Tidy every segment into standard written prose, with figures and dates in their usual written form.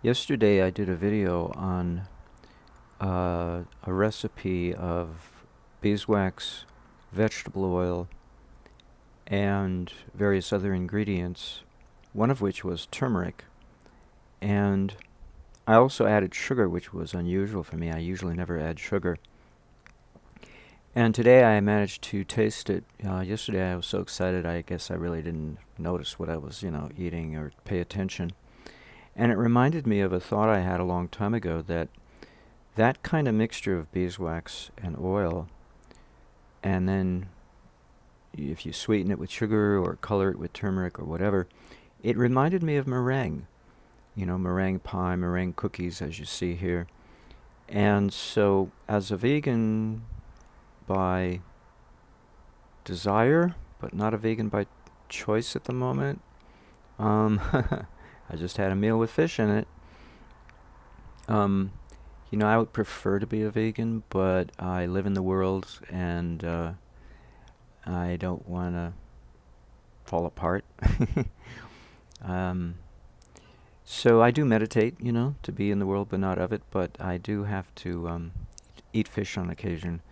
Yesterday I did a video on a recipe of beeswax, vegetable oil, and various other ingredients, one of which was turmeric. And I also added sugar, which was unusual for me. I usually never add sugar. And today I managed to taste it. Yesterday I was so excited, I guess I really didn't notice what I was, eating or pay attention. And it reminded me of a thought I had a long time ago that kind of mixture of beeswax and oil, and then if you sweeten it with sugar or color it with turmeric or whatever, it reminded me of meringue. Meringue pie, meringue cookies, as you see here. And so, as a vegan by desire, but not a vegan by choice at the moment, I just had a meal with fish in it. I would prefer to be a vegan, but I live in the world and I don't want to fall apart. um, so I do meditate, to be in the world but not of it, but I do have to eat fish on occasion,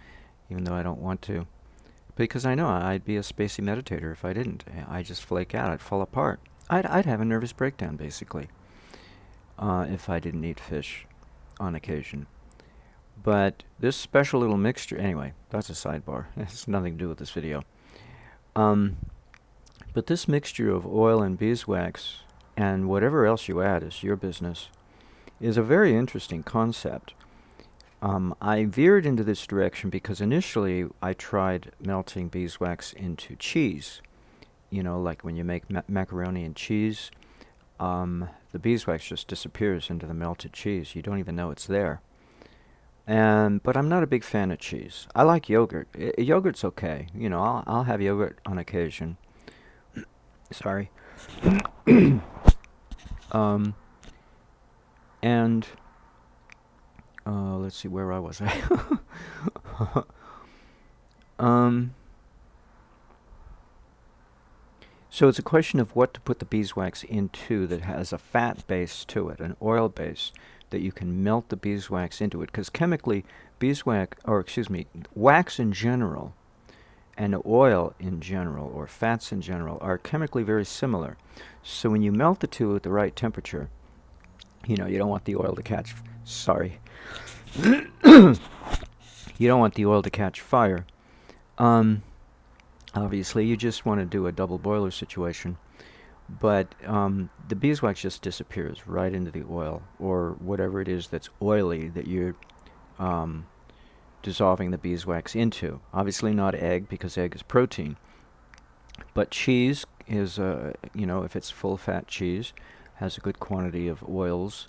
even though I don't want to. Because I know I'd be a spacey meditator if I didn't. I'd just flake out. I'd fall apart. I'd have a nervous breakdown, basically, if I didn't eat fish on occasion. But this special little mixture, anyway, that's a sidebar. It has nothing to do with this video. But this mixture of oil and beeswax, and whatever else you add is your business, is a very interesting concept. I veered into this direction because initially I tried melting beeswax into cheese. Like when you make macaroni and cheese, the beeswax just disappears into the melted cheese. You don't even know it's there. But I'm not a big fan of cheese. I like yogurt. Yogurt's okay. I'll have yogurt on occasion. Sorry. um, and let's see, where I was I? So it's a question of what to put the beeswax into that has a fat base to it, an oil base, that you can melt the beeswax into it. Because chemically, wax in general and oil in general, or fats in general, are chemically very similar. So when you melt the two at the right temperature, you don't want the oil to catch, sorry. You don't want the oil to catch fire. Obviously, you just want to do a double boiler situation. But the beeswax just disappears right into the oil, or whatever it is that's oily that you're dissolving the beeswax into. Obviously not egg, because egg is protein. But cheese is, if it's full-fat cheese, has a good quantity of oils,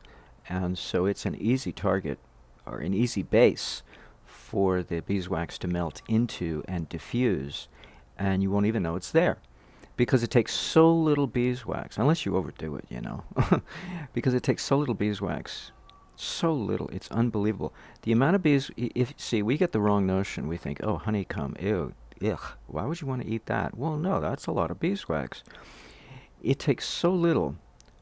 and so it's an easy target, or an easy base, for the beeswax to melt into and diffuse, and you won't even know it's there. Because it takes so little beeswax, unless you overdo it, because it takes so little beeswax, so little, it's unbelievable. The amount of bees, we get the wrong notion. We think, oh, honeycomb, ew, ugh, why would you want to eat that? Well, no, that's a lot of beeswax. It takes so little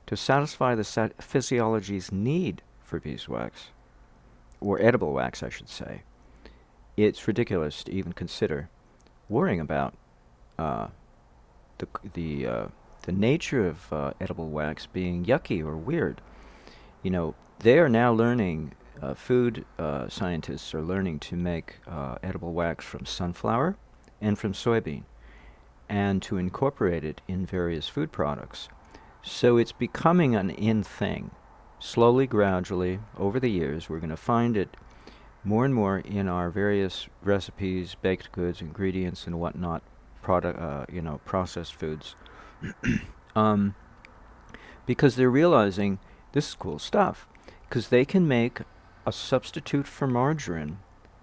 to satisfy the physiology's need for beeswax, or edible wax, I should say. It's ridiculous to even consider worrying about the nature of edible wax being yucky or weird. They are now learning, food scientists are learning to make edible wax from sunflower and from soybean, and to incorporate it in various food products. So it's becoming an in thing. Slowly, gradually, over the years, we're going to find it more and more in our various recipes, baked goods, ingredients, and whatnot, processed foods. Because they're realizing this is cool stuff, because they can make a substitute for margarine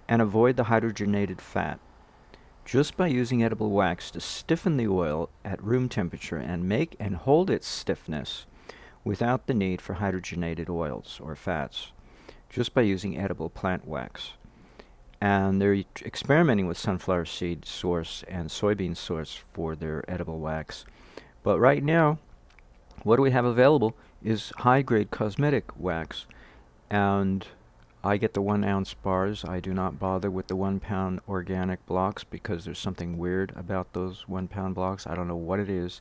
and avoid the hydrogenated fat just by using edible wax to stiffen the oil at room temperature and hold its stiffness without the need for hydrogenated oils or fats, just by using edible plant wax. And they're experimenting with sunflower seed source and soybean source for their edible wax. But right now, What do we have available is high-grade cosmetic wax, and I get the 1 ounce bars. I do not bother with the 1 pound organic blocks because there's something weird about those 1 pound blocks. I don't know what it is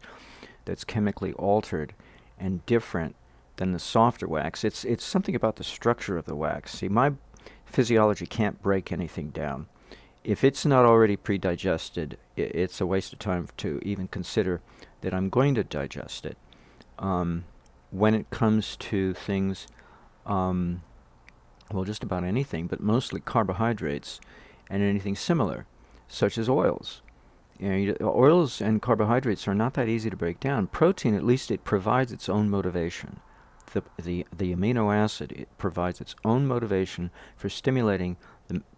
that's chemically altered and different than the softer wax. It's something about the structure of the wax. See, my physiology can't break anything down. If it's not already pre-digested, it's a waste of time to even consider that I'm going to digest it. When it comes to things, well, just about anything, but mostly carbohydrates and anything similar, such as oils. Oils and carbohydrates are not that easy to break down. Protein, at least it provides its own motivation. The amino acid, it provides its own motivation for stimulating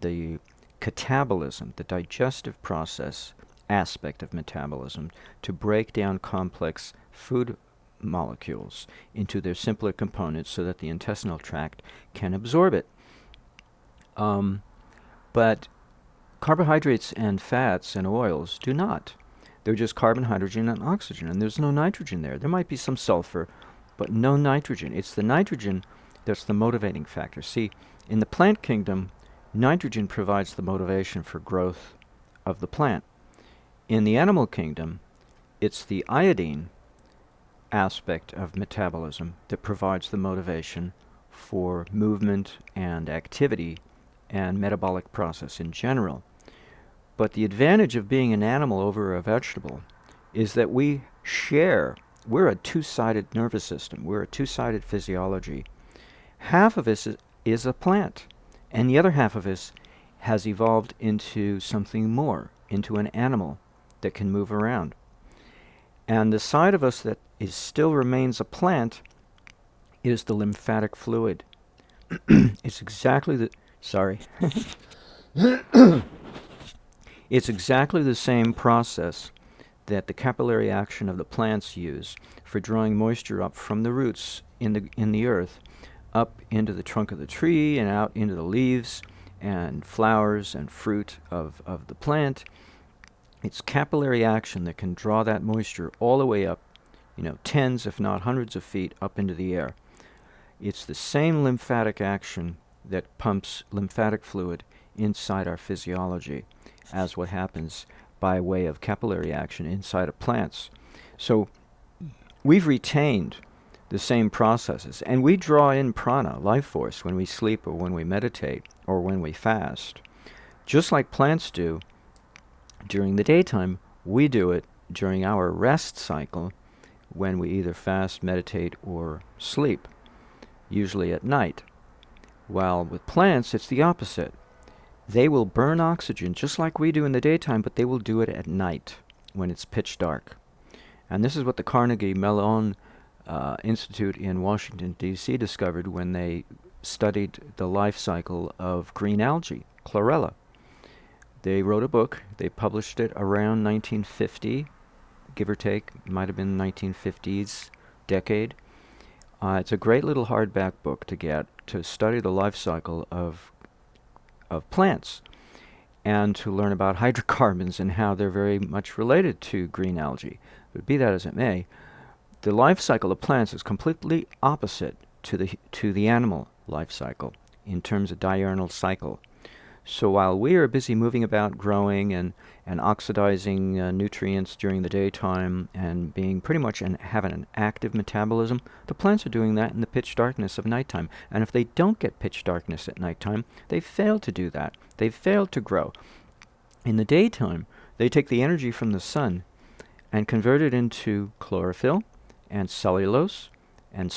the catabolism, the digestive process aspect of metabolism, to break down complex food molecules into their simpler components so that the intestinal tract can absorb it. But carbohydrates and fats and oils do not. They're just carbon, hydrogen, and oxygen, and there's no nitrogen there. There might be some sulfur, but no nitrogen. It's the nitrogen that's the motivating factor. See, in the plant kingdom, nitrogen provides the motivation for growth of the plant. In the animal kingdom, it's the iodine aspect of metabolism that provides the motivation for movement and activity and metabolic process in general. But the advantage of being an animal over a vegetable is that we're a two-sided nervous system. We're a two-sided physiology. Half of us is a plant, and the other half of us has evolved into something more, into an animal that can move around. And the side of us that still remains a plant is the lymphatic fluid. It's exactly the it's exactly the same process that the capillary action of the plants use for drawing moisture up from the roots in the earth up into the trunk of the tree and out into the leaves and flowers and fruit of the plant. It's capillary action that can draw that moisture all the way up, tens if not hundreds of feet up into the air. It's the same lymphatic action that pumps lymphatic fluid inside our physiology as what happens by way of capillary action inside of plants. So we've retained the same processes, and we draw in prana, life force, when we sleep or when we meditate or when we fast. Just like plants do during the daytime, we do it during our rest cycle when we either fast, meditate, or sleep, usually at night. While with plants, it's the opposite. They will burn oxygen just like we do in the daytime, but they will do it at night when it's pitch dark. And this is what the Carnegie Mellon Institute in Washington, D.C. discovered when they studied the life cycle of green algae, chlorella. They wrote a book. They published it around 1950, give or take. It might have been 1950s decade. It's a great little hardback book to get to study the life cycle of plants and to learn about hydrocarbons and how they're very much related to green algae. But be that as it may, the life cycle of plants is completely opposite to the animal life cycle in terms of diurnal cycle. So while we are busy moving about, growing and oxidizing nutrients during the daytime and being pretty much having an active metabolism, the plants are doing that in the pitch darkness of nighttime. And if they don't get pitch darkness at nighttime, they fail to do that. They fail to grow. In the daytime, they take the energy from the sun and convert it into chlorophyll and cellulose and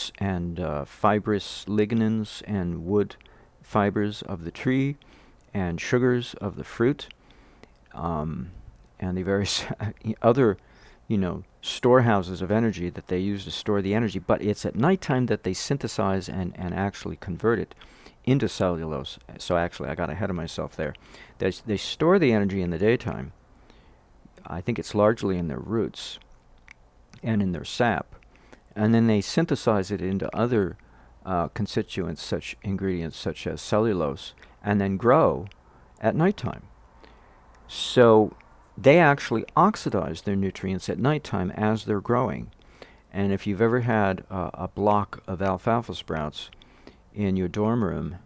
fibrous lignins and wood fibers of the tree and sugars of the fruit, and the various other, storehouses of energy that they use to store the energy. But it's at nighttime that they synthesize and actually convert it into cellulose. So actually, I got ahead of myself there. They store the energy in the daytime. I think it's largely in their roots and in their sap. And then they synthesize it into other constituents, ingredients such as cellulose, and then grow at nighttime. So they actually oxidize their nutrients at nighttime as they're growing. And if you've ever had a block of alfalfa sprouts in your dorm room,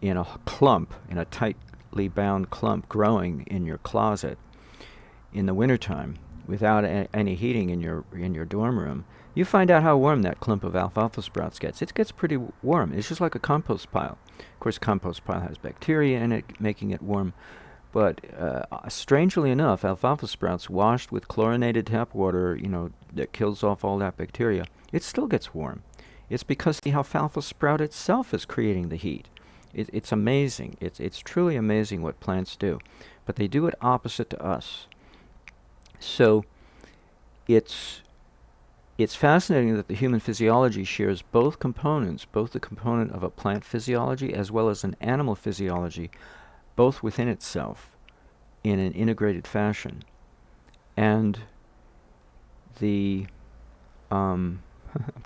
in a clump, in a tightly bound clump growing in your closet in the wintertime, without any heating in your dorm room, you find out how warm that clump of alfalfa sprouts gets. It gets pretty warm. It's just like a compost pile. Of course, compost pile has bacteria in it, making it warm. But strangely enough, alfalfa sprouts washed with chlorinated tap water, that kills off all that bacteria, it still gets warm. It's because the alfalfa sprout itself is creating the heat. It's amazing. It's truly amazing what plants do. But they do it opposite to us. So it's fascinating that the human physiology shares both components, both the component of a plant physiology as well as an animal physiology, both within itself in an integrated fashion. And I'm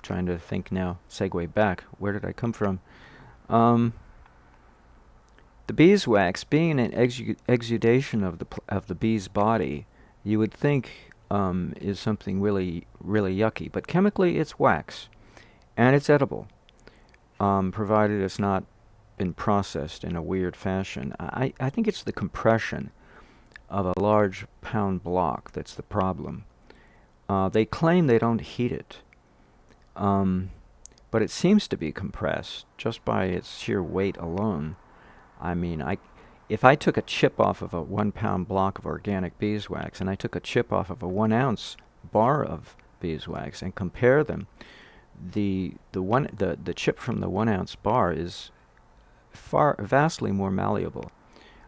trying to think now, segue back. Where did I come from? The beeswax, being an exudation of the bee's body, you would think is something really, really yucky. But chemically, it's wax, and it's edible, provided it's not been processed in a weird fashion. I think it's the compression of a large pound block that's the problem. They claim they don't heat it, but it seems to be compressed just by its sheer weight alone. I mean, if I took a chip off of a 1 pound block of organic beeswax and I took a chip off of a 1 ounce bar of beeswax and compare them, the chip from the 1 ounce bar is vastly more malleable.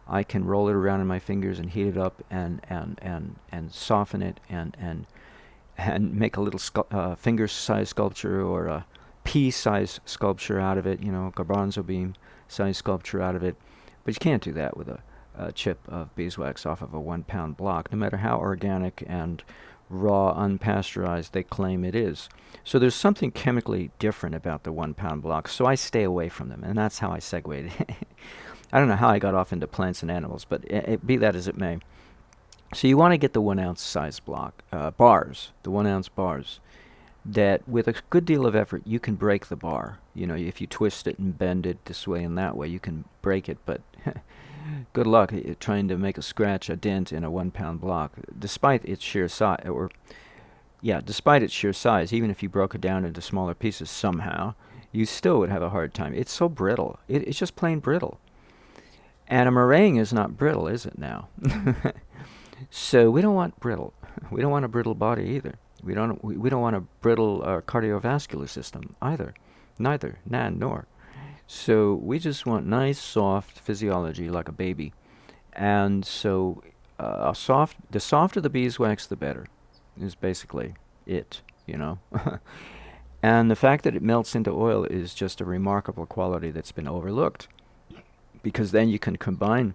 I can roll it around in my fingers and heat it up and soften it and make a little finger-sized sculpture or a pea-sized sculpture out of it, garbanzo bean size sculpture out of it. But you can't do that with a chip of beeswax off of a 1 pound block, no matter how organic and raw, unpasteurized they claim it is. So there's something chemically different about the 1 pound blocks, so I stay away from them, and that's how I segued. I don't know how I got off into plants and animals, but be that as it may. So you want to get the 1 ounce size block, bars, the 1 ounce bars, that with a good deal of effort you can break the bar. If you twist it and bend it this way and that way, you can break it, but good luck trying to make a dent in a 1 pound block, despite its sheer size. Despite its sheer size, even if you broke it down into smaller pieces somehow, you still would have a hard time. It's so brittle. It's just plain brittle. And a meringue is not brittle, is it now? So we don't want brittle. We don't want a brittle body either. We don't want a brittle cardiovascular system either. Neither, nor. So we just want nice, soft physiology like a baby. And so the softer the beeswax, the better, is basically it, And the fact that it melts into oil is just a remarkable quality that's been overlooked, because then you can combine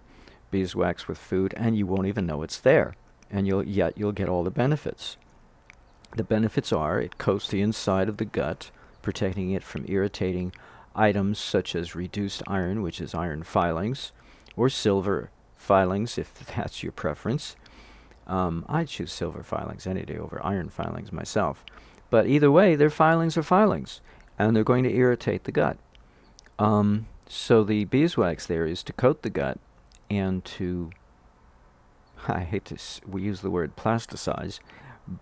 beeswax with food and you won't even know it's there, and you'll get all the benefits. The benefits are it coats the inside of the gut, protecting it from irritating items such as reduced iron, which is iron filings, or silver filings, if that's your preference. I'd choose silver filings any day over iron filings myself. But either way, their filings are filings, and they're going to irritate the gut. So the beeswax there is to coat the gut and to, I hate to we use the word plasticize,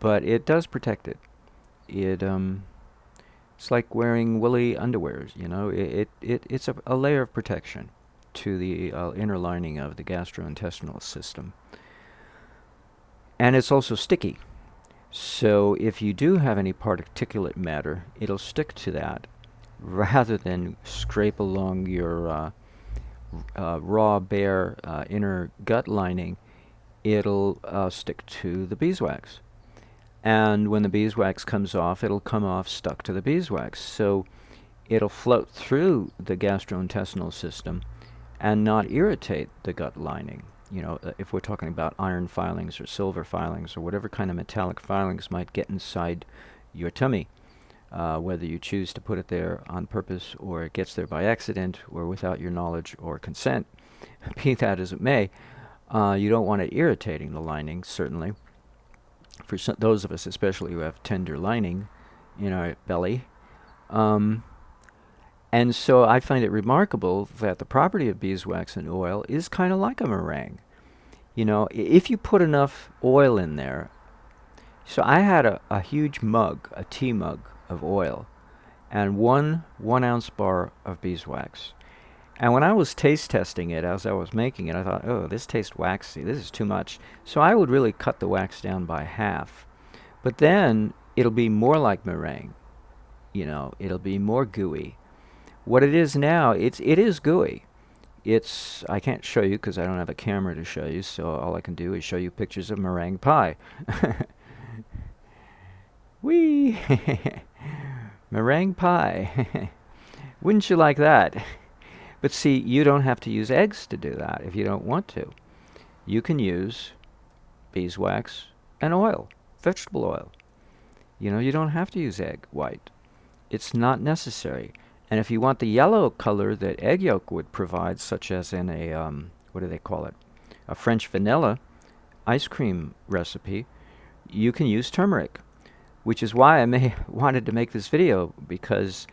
but it does protect it. It's like wearing woolly underwears, it's a layer of protection to the inner lining of the gastrointestinal system. And it's also sticky. So if you do have any particulate matter, it'll stick to that rather than scrape along your raw, bare inner gut lining. It'll stick to the beeswax. And when the beeswax comes off, it'll come off stuck to the beeswax. So it'll float through the gastrointestinal system and not irritate the gut lining. If we're talking about iron filings or silver filings or whatever kind of metallic filings might get inside your tummy, whether you choose to put it there on purpose or it gets there by accident or without your knowledge or consent, be that as it may, you don't want it irritating the lining, certainly. For those of us especially who have tender lining, in our belly. Um, and so I find it remarkable that the property of beeswax and oil is kind of like a meringue. You know, if you put enough oil in there. So I had a huge mug, a tea mug of oil, and 1 ounce bar of beeswax. And when I was taste testing it as I was making it, I thought, oh, this tastes waxy. This is too much. So I would really cut the wax down by half. But then it'll be more like meringue. You know, it'll be more gooey. What it is now, it is gooey. It's I can't show you because I don't have a camera to show you. So all I can do is show you pictures of meringue pie. Whee! Meringue pie. Wouldn't you like that? But see, you don't have to use eggs to do that if you don't want to. You can use beeswax and oil, vegetable oil. You know, you don't have to use egg white. It's not necessary. And if you want the yellow color that egg yolk would provide, such as in a, what do they call it? A French vanilla ice cream recipe, you can use turmeric, which is why I wanted to make this video, because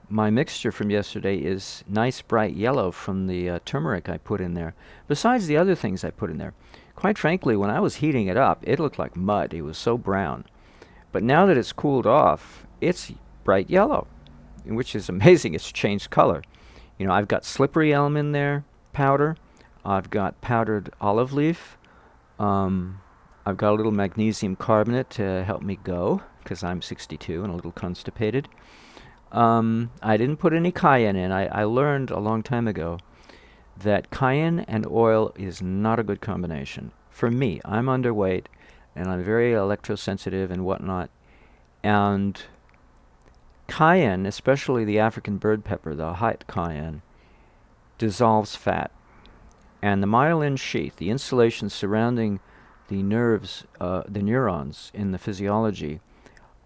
my mixture from yesterday is nice bright yellow from the turmeric I put in there, besides the other things I put in there. Quite frankly, when I was heating it up, it looked like mud. It was so brown. But now that it's cooled off, it's bright yellow, which is amazing. It's changed color. You know, I've got slippery elm in there, powder. I've got powdered olive leaf. I've got a little magnesium carbonate to help me go, because I'm 62 and a little constipated. I didn't put any cayenne in. I learned a long time ago that cayenne and oil is not a good combination. For me, I'm underweight, and I'm very electrosensitive and whatnot. And cayenne, especially the African bird pepper, the white cayenne, dissolves fat. And the myelin sheath, the insulation surrounding the nerves, the neurons in the physiology,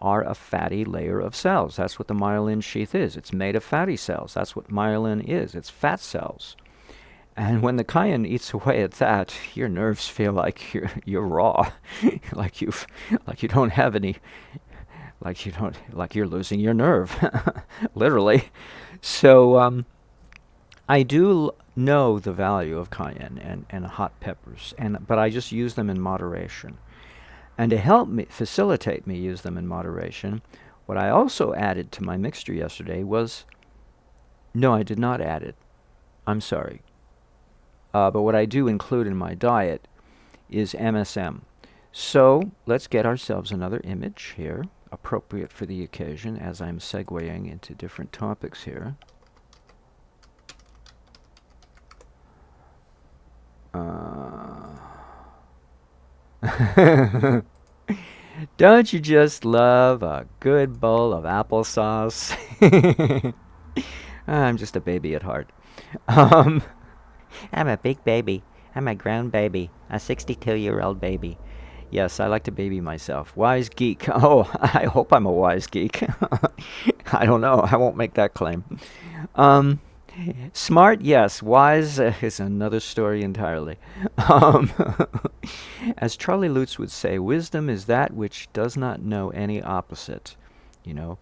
are a fatty layer of cells. That's what the myelin sheath is. It's made of fatty cells. That's what myelin is. It's fat cells. And when the cayenne eats away at that, your nerves feel like you're raw, like you don't have any, like you're losing your nerve, literally. So I do know the value of cayenne and hot peppers, but I just use them in moderation. And to help me facilitate me use them in moderation, what I also added to my mixture yesterday was, no, I did not add it. I'm sorry. But what I do include in my diet is MSM. So let's get ourselves another image here, appropriate for the occasion, as I'm segueing into different topics here. Don't you just love a good bowl of applesauce? I'm just a baby at heart. I'm a big baby. I'm a grown baby. A 62-year-old baby. Yes, I like to baby myself. Wise geek. Oh, I hope I'm a wise geek. I don't know. I won't make that claim. Smart, yes. Wise is another story entirely. As Charlie Lutz would say, wisdom is that which does not know any opposite. You know,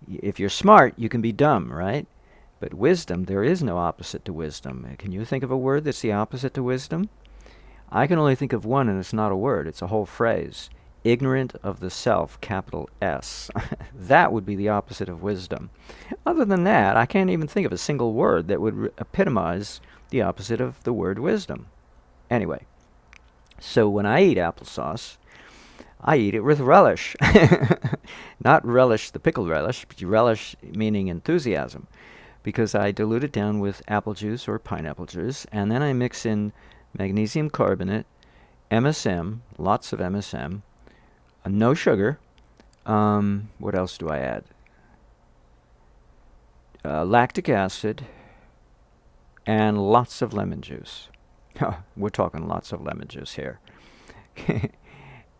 if you're smart, you can be dumb, right? But wisdom, there is no opposite to wisdom. Can you think of a word that's the opposite to wisdom? I can only think of one, and it's not a word. It's a whole phrase. Ignorant of the self, capital S. That would be the opposite of wisdom. Other than that, I can't even think of a single word that would epitomize the opposite of the word wisdom. Anyway, so when I eat applesauce, I eat it with relish. Not relish, the pickle relish, but relish meaning enthusiasm. Because I dilute it down with apple juice or pineapple juice, and then I mix in magnesium carbonate, MSM, lots of MSM, no sugar. What else do I add? Lactic acid, and lots of lemon juice. We're talking lots of lemon juice here.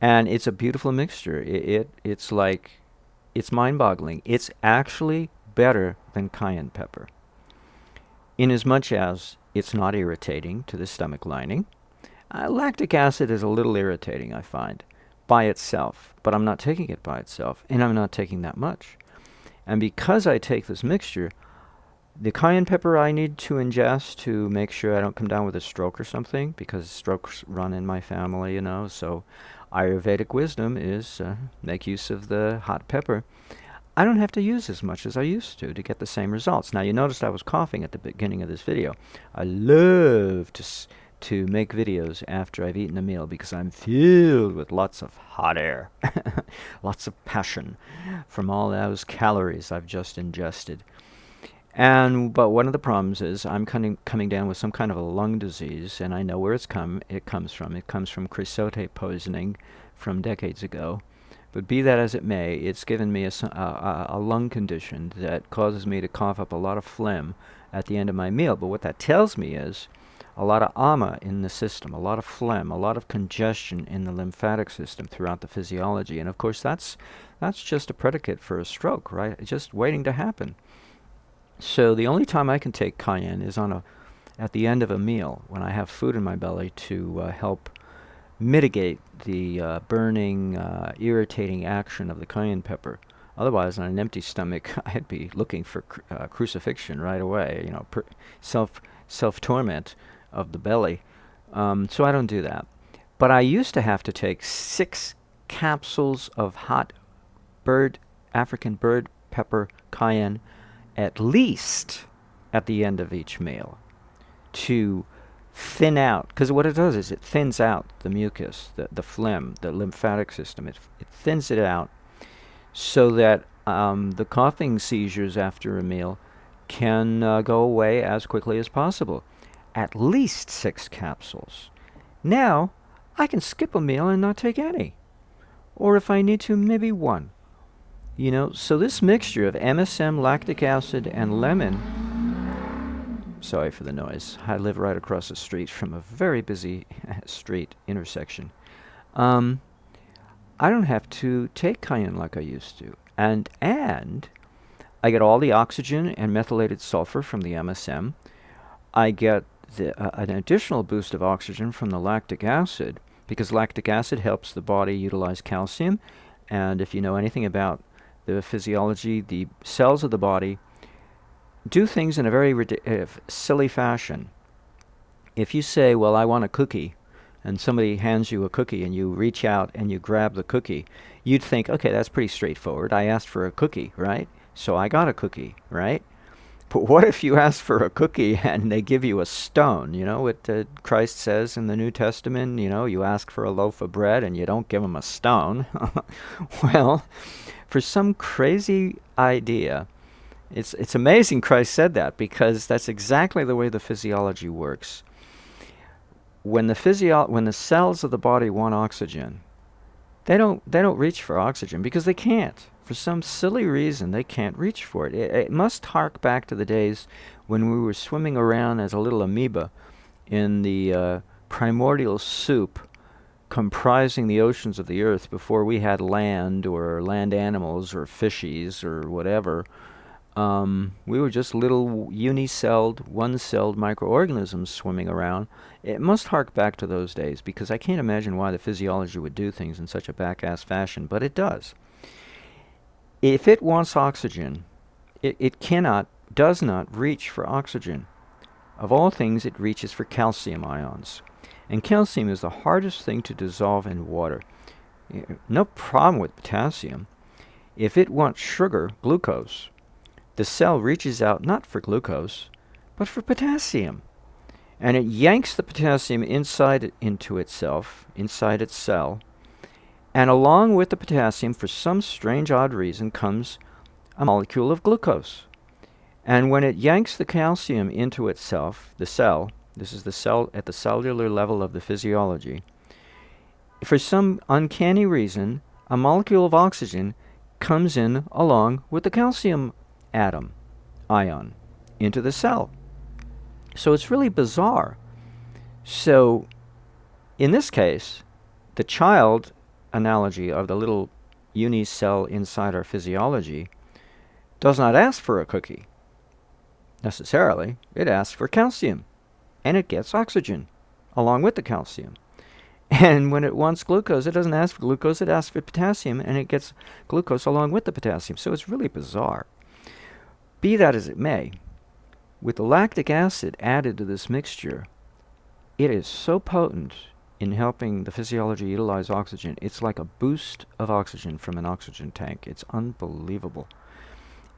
And it's a beautiful mixture. It's mind-boggling. It's actually better than cayenne pepper, inasmuch as it's not irritating to the stomach lining. Lactic acid is a little irritating, I find, by itself, but I'm not taking it by itself, and I'm not taking that much. And because I take this mixture, the cayenne pepper I need to ingest to make sure I don't come down with a stroke or something, because strokes run in my family, you know, so Ayurvedic wisdom is make use of the hot pepper. I don't have to use as much as I used to get the same results. Now, you noticed I was coughing at the beginning of this video. I love to make videos after I've eaten a meal because I'm filled with lots of hot air, lots of passion from all those calories I've just ingested. But one of the problems is I'm coming down with some kind of a lung disease, and I know where it comes from. It comes from creosote poisoning from decades ago. But be that as it may, it's given me a lung condition that causes me to cough up a lot of phlegm at the end of my meal. But what that tells me is a lot of ama in the system, a lot of phlegm, a lot of congestion in the lymphatic system throughout the physiology. And of course, that's just a predicate for a stroke, right? It's just waiting to happen. So the only time I can take cayenne is at the end of a meal when I have food in my belly to help mitigate the burning, irritating action of the cayenne pepper. Otherwise, on an empty stomach, I'd be looking for crucifixion right away. You know, self-torment of the belly. So I don't do that. But I used to have to take 6 capsules of hot African bird pepper cayenne at least at the end of each meal to thin out, because what it does is it thins out the mucus, the phlegm, the lymphatic system. It thins it out so that the coughing seizures after a meal can go away as quickly as possible. At least 6 capsules. Now, I can skip a meal and not take any. Or if I need to, maybe 1. You know, so this mixture of MSM, lactic acid, and lemon, sorry for the noise, I live right across the street from a very busy street intersection. I don't have to take cayenne like I used to. And I get all the oxygen and methylated sulfur from the MSM. I get an additional boost of oxygen from the lactic acid, because lactic acid helps the body utilize calcium. And if you know anything about the physiology, the cells of the body do things in a very silly fashion. If you say, well, I want a cookie, and somebody hands you a cookie and you reach out and you grab the cookie, you'd think, okay, that's pretty straightforward. I asked for a cookie, right? So I got a cookie, right? But what if you ask for a cookie and they give you a stone? You know what Christ says in the New Testament? You know, you ask for a loaf of bread and you don't give them a stone. Well, for some crazy idea, it's amazing Christ said that, because that's exactly the way the physiology works. When the cells of the body want oxygen, they don't reach for oxygen because they can't. For some silly reason, they can't reach for it. It must hark back to the days when we were swimming around as a little amoeba in the primordial soup comprising the oceans of the earth before we had land or land animals or fishies or whatever. We were just little unicelled, one-celled microorganisms swimming around. It must hark back to those days, because I can't imagine why the physiology would do things in such a back-ass fashion, but it does. If it wants oxygen, it does not reach for oxygen. Of all things, it reaches for calcium ions. And calcium is the hardest thing to dissolve in water. No problem with potassium. If it wants sugar, glucose, the cell reaches out not for glucose, but for potassium. And it yanks the potassium inside its cell. And along with the potassium, for some strange odd reason, comes a molecule of glucose. And when it yanks the calcium into itself, the cell, this is the cell at the cellular level of the physiology, for some uncanny reason, a molecule of oxygen comes in along with the calcium ion into the cell. So it's really bizarre. So in this case, the child analogy of the little unicell inside our physiology does not ask for a cookie necessarily. It asks for calcium, and it gets oxygen along with the calcium. And when it wants glucose, it doesn't ask for glucose, it asks for potassium, and it gets glucose along with the potassium. So it's really bizarre. Be that as it may, with the lactic acid added to this mixture, it is so potent in helping the physiology utilize oxygen. It's like a boost of oxygen from an oxygen tank. It's unbelievable.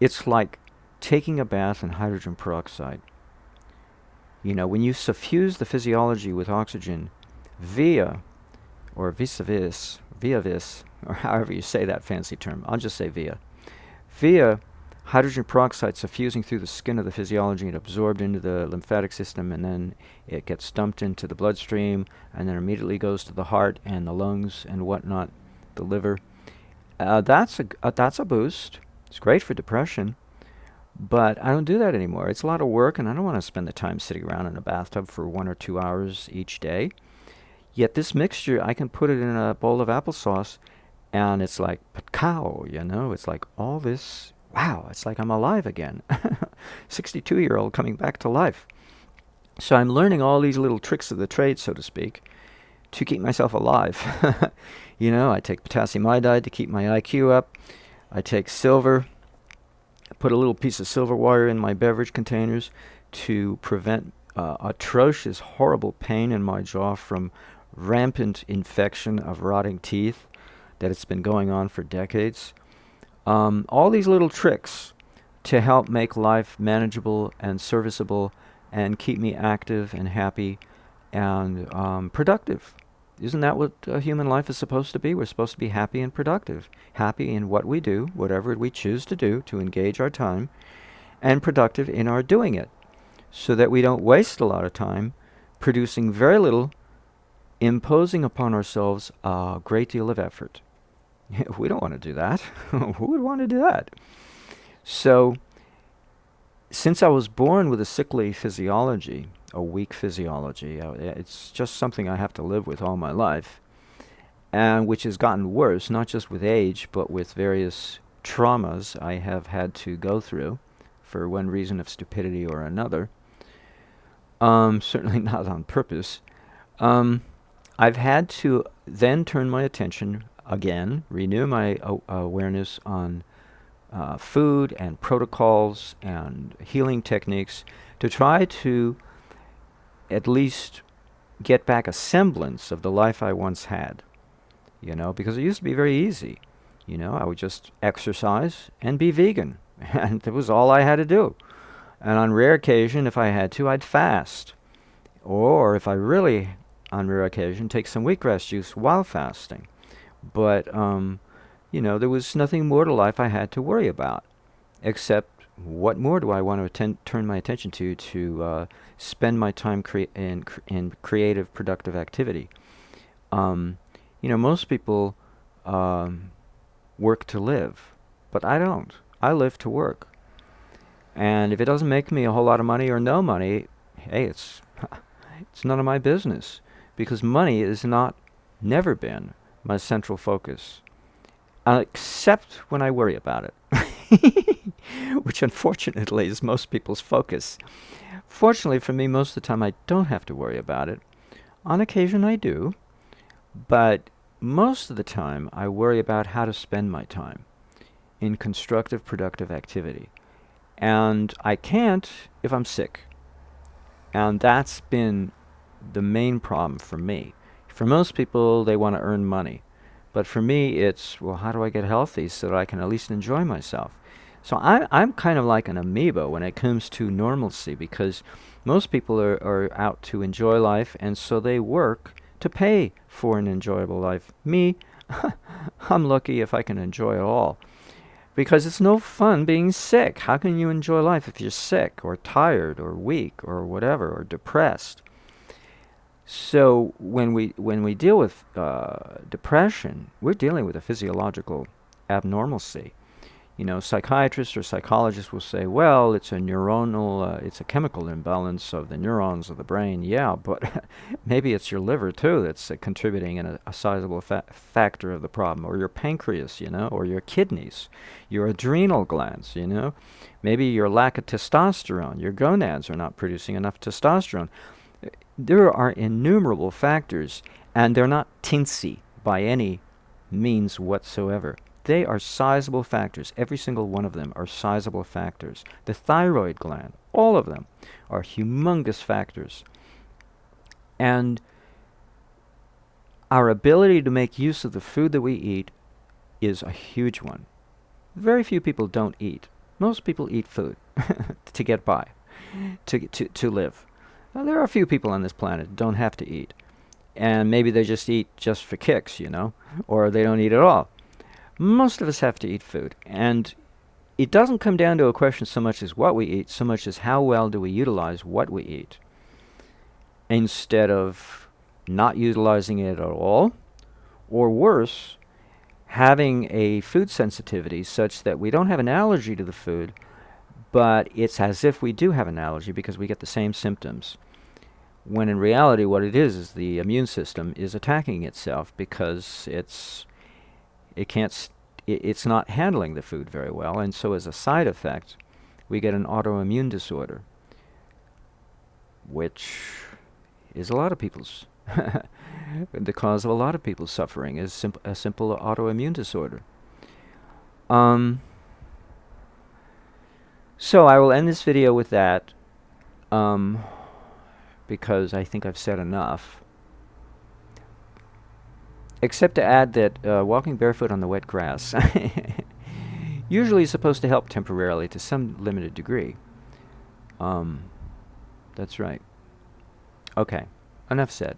It's like taking a bath in hydrogen peroxide. You know, when you suffuse the physiology with oxygen via, or via vis, or however you say that fancy term, I'll just say via hydrogen peroxide suffusing through the skin of the physiology and absorbed into the lymphatic system, and then it gets dumped into the bloodstream, and then immediately goes to the heart and the lungs and whatnot, the liver. That's a boost. It's great for depression, but I don't do that anymore. It's a lot of work, and I don't want to spend the time sitting around in a bathtub for 1 or 2 hours each day. Yet this mixture, I can put it in a bowl of applesauce, and it's like cow, you know. It's like all this. Wow, it's like I'm alive again. 62-year-old coming back to life. So I'm learning all these little tricks of the trade, so to speak, to keep myself alive. You know, I take potassium iodide to keep my IQ up. I take silver, put a little piece of silver wire in my beverage containers to prevent atrocious, horrible pain in my jaw from rampant infection of rotting teeth that it's been going on for decades. All these little tricks to help make life manageable and serviceable and keep me active and happy and productive. Isn't that what human life is supposed to be? We're supposed to be happy and productive. Happy in what we do, whatever we choose to do to engage our time, and productive in our doing it, so that we don't waste a lot of time producing very little, imposing upon ourselves a great deal of effort. We don't want to do that. Who would want to do that? So, since I was born with a sickly physiology, a weak physiology, it's just something I have to live with all my life, and which has gotten worse, not just with age, but with various traumas I have had to go through for one reason of stupidity or another. Certainly not on purpose. I've had to then turn my attention again, renew my awareness on food and protocols and healing techniques to try to at least get back a semblance of the life I once had. You know, because it used to be very easy. You know, I would just exercise and be vegan, and that was all I had to do. And on rare occasion, if I had to, I'd fast. Or if I really, on rare occasion, take some wheatgrass juice while fasting. But, you know, there was nothing more to life I had to worry about, except what more do I want to turn my attention to spend my time in creative, productive activity. You know, most people work to live, but I don't. I live to work. And if it doesn't make me a whole lot of money or no money, hey, it's it's none of my business, because money is not, never been, my central focus, except when I worry about it, which unfortunately is most people's focus. Fortunately for me, most of the time I don't have to worry about it. On occasion I do, but most of the time I worry about how to spend my time in constructive, productive activity. And I can't if I'm sick. And that's been the main problem for me. For most people, they want to earn money. But for me, it's, well, how do I get healthy so that I can at least enjoy myself? So I'm kind of like an amoeba when it comes to normalcy, because most people are out to enjoy life, and so they work to pay for an enjoyable life. Me, I'm lucky if I can enjoy it all. Because it's no fun being sick. How can you enjoy life if you're sick or tired or weak or whatever, or depressed? So when we deal with depression, we're dealing with a physiological abnormalcy. You know, psychiatrists or psychologists will say, well, it's it's a chemical imbalance of the neurons of the brain. Yeah, but maybe it's your liver too that's contributing in a sizable factor of the problem, or your pancreas, you know, or your kidneys, your adrenal glands, you know. Maybe your lack of testosterone, your gonads are not producing enough testosterone. There are innumerable factors, and they're not teensy by any means whatsoever. They are sizable factors. Every single one of them are sizable factors. The thyroid gland, all of them, are humongous factors. And our ability to make use of the food that we eat is a huge one. Very few people don't eat. Most people eat food to get by, to live. Now, there are a few people on this planet who don't have to eat. And maybe they just eat just for kicks, or they don't eat at all. Most of us have to eat food. And it doesn't come down to a question so much as what we eat, so much as how well do we utilize what we eat, instead of not utilizing it at all, or worse, having a food sensitivity such that we don't have an allergy to the food, but it's as if we do have an allergy because we get the same symptoms. When in reality what it is the immune system is attacking itself because it's not handling the food very well, and so as a side effect we get an autoimmune disorder, which is a lot of people's the cause of a lot of people's suffering is a simple autoimmune disorder. So I will end this video with that, because I think I've said enough. Except to add that walking barefoot on the wet grass usually is supposed to help temporarily to some limited degree. That's right. Okay, enough said.